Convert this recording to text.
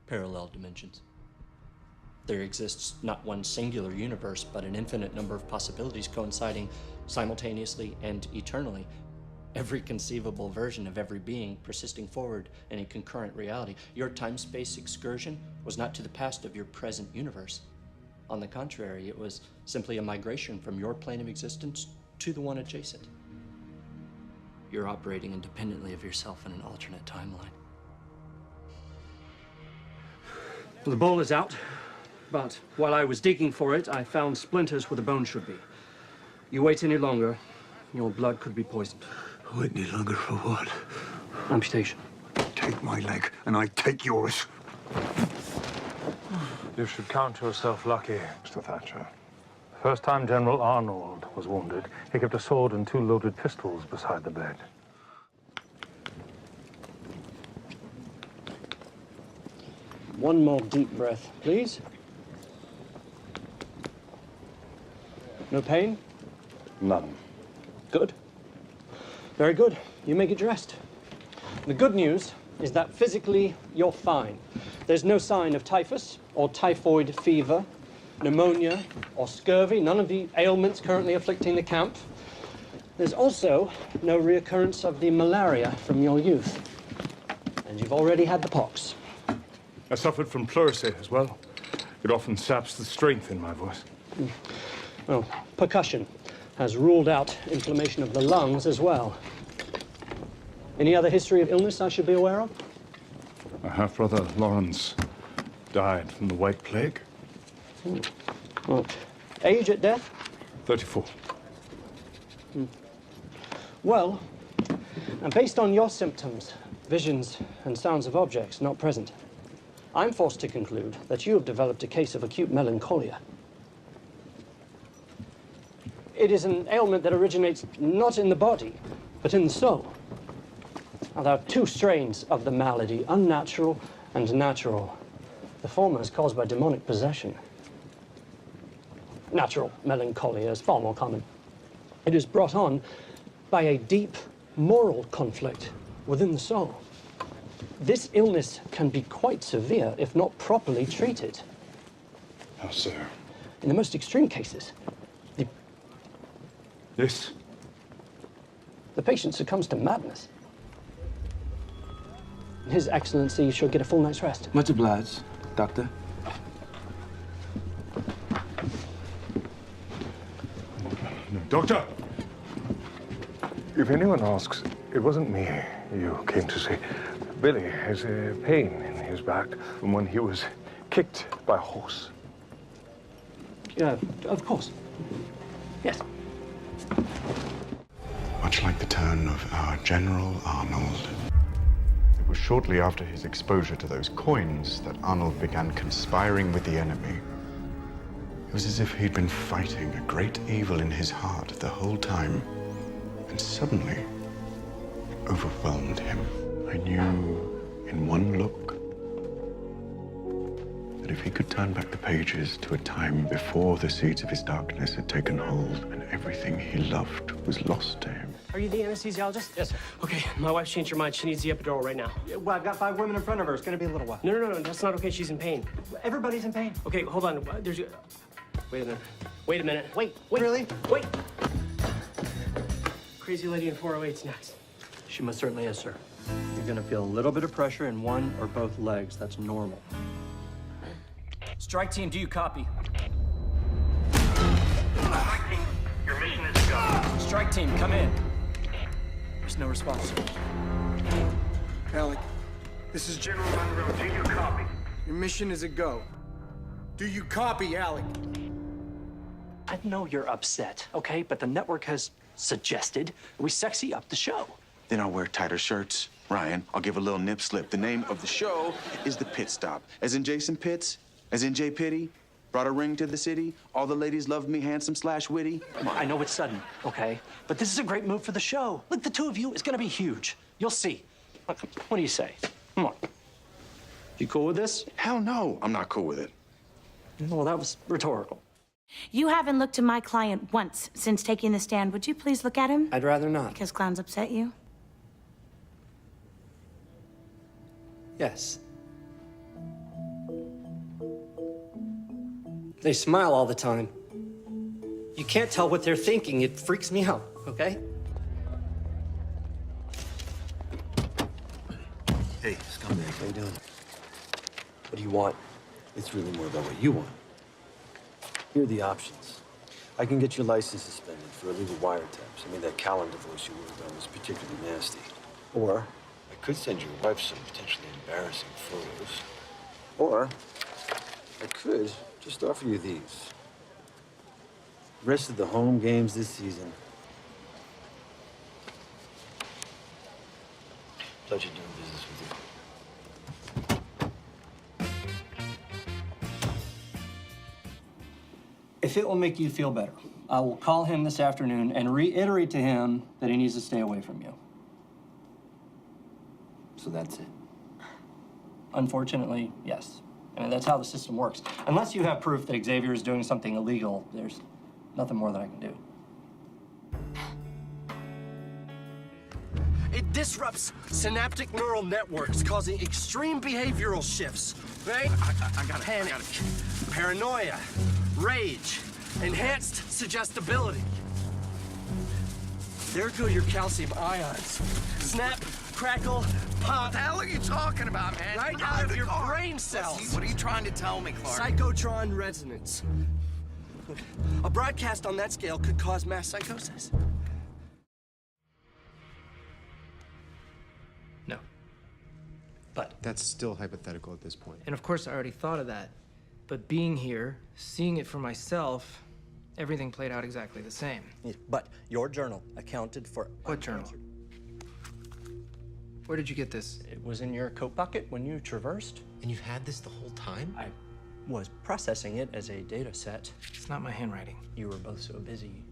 parallel dimensions. There exists not one singular universe, but an infinite number of possibilities coinciding simultaneously and eternally. Every conceivable version of every being persisting forward in a concurrent reality. Your time-space excursion was not to the past of your present universe. On the contrary, it was simply a migration from your plane of existence to the one adjacent. You're operating independently of yourself in an alternate timeline. The ball is out, but while I was digging for it, I found splinters where the bone should be. You wait any longer, your blood could be poisoned. Wait any longer for what? Amputation. Take my leg, and I take yours. You should count yourself lucky, Mr. Thatcher. The first time General Arnold was wounded, he kept a sword and 2 loaded pistols beside the bed. One more deep breath, please. No pain? None. Good. Very good. You may get dressed. The good news is that physically you're fine. There's no sign of typhus or typhoid fever, pneumonia or scurvy, none of the ailments currently afflicting the camp. There's also no reoccurrence of the malaria from your youth. And you've already had the pox. I suffered from pleurisy as well. It often saps the strength in my voice. Well, percussion has ruled out inflammation of the lungs as well. Any other history of illness I should be aware of? My half-brother, Lawrence, died from the White Plague. Well, age at death? 34. Well, and based on your symptoms, visions and sounds of objects not present, I'm forced to conclude that you have developed a case of acute melancholia. It is an ailment that originates not in the body, but in the soul. Now, there are 2 strains of the malady, unnatural and natural. The former is caused by demonic possession. Natural melancholia is far more common. It is brought on by a deep moral conflict within the soul. This illness can be quite severe if not properly treated. How so? In the most extreme cases, Yes? the patient succumbs to madness. His Excellency should get a full night's rest. Much obliged, Doctor. No, Doctor! If anyone asks, it wasn't me you came to see. Billy has a pain in his back from when he was kicked by a horse. Yeah, of course. Yes. Much like the turn of our General Arnold. It was shortly after his exposure to those coins that Arnold began conspiring with the enemy. It was as if he'd been fighting a great evil in his heart the whole time, and suddenly it overwhelmed him. I knew in one look that if he could turn back the pages to a time before the seeds of his darkness had taken hold and everything he loved was lost to him. Are you the anesthesiologist? Yes, sir. Okay, my wife's changed her mind. She needs the epidural right now. Well, I've got 5 women in front of her. It's going to be a little while. No, that's not okay. She's in pain. Everybody's in pain. Okay, hold on. There's... Wait a minute. Wait a minute. Wait. Really? Wait. Crazy lady in 408's next. She most certainly is, sir. You're gonna feel a little bit of pressure in one or both legs. That's normal. Strike team, do you copy? Strike team, your mission is to go. Strike team, come in. There's no response. Alec, this is General Monroe, do you copy? your mission is a go. Do you copy, Alec? I know you're upset, okay? But the network has suggested we sexy up the show. Then I'll wear tighter shirts. Ryan, I'll give a little nip slip. The name of the show is The Pit Stop. As in Jason Pitts, as in Jay Pitty. Brought a ring to the city. All the ladies loved me, handsome/witty. Come on, I know it's sudden, okay? But this is a great move for the show. Look, the 2 of you is gonna be huge. You'll see. Look, what do you say? Come on. You cool with this? Hell no, I'm not cool with it. Well, that was rhetorical. You haven't looked at my client once since taking the stand. Would you please look at him? I'd rather not. Because clowns upset you? Yes. They smile all the time. You can't tell what they're thinking. It freaks me out, okay? Hey, scumbag, how you doing? What do you want? It's really more about what you want. Here are the options. I can get your license suspended for illegal wiretaps. I mean, that calendar voice you worked on was particularly nasty. Or I could send your wife some potentially embarrassing photos. Or I could just offer you these. The rest of the home games this season. Pleasure doing business with you. If it will make you feel better, I will call him this afternoon and reiterate to him that he needs to stay away from you. So that's it. Unfortunately, yes. I mean, that's how the system works. Unless you have proof that Xavier is doing something illegal, there's nothing more that I can do. It disrupts synaptic neural networks, causing extreme behavioral shifts, right? I got panic, paranoia, rage, enhanced suggestibility. There go your calcium ions. Snap, crackle, pop. What the hell are you talking about, man? Right out of your brain cells. What are you trying to tell me, Clark? Psychotron resonance. Look, a broadcast on that scale could cause mass psychosis. No. But That's still hypothetical at this point. And of course, I already thought of that. But being here, seeing it for myself, everything played out exactly the same. But your journal accounted for... What journal? Where did you get this? It was in your coat pocket when you traversed. And you've had this the whole time? I was processing it as a data set. It's not my handwriting. You were both so busy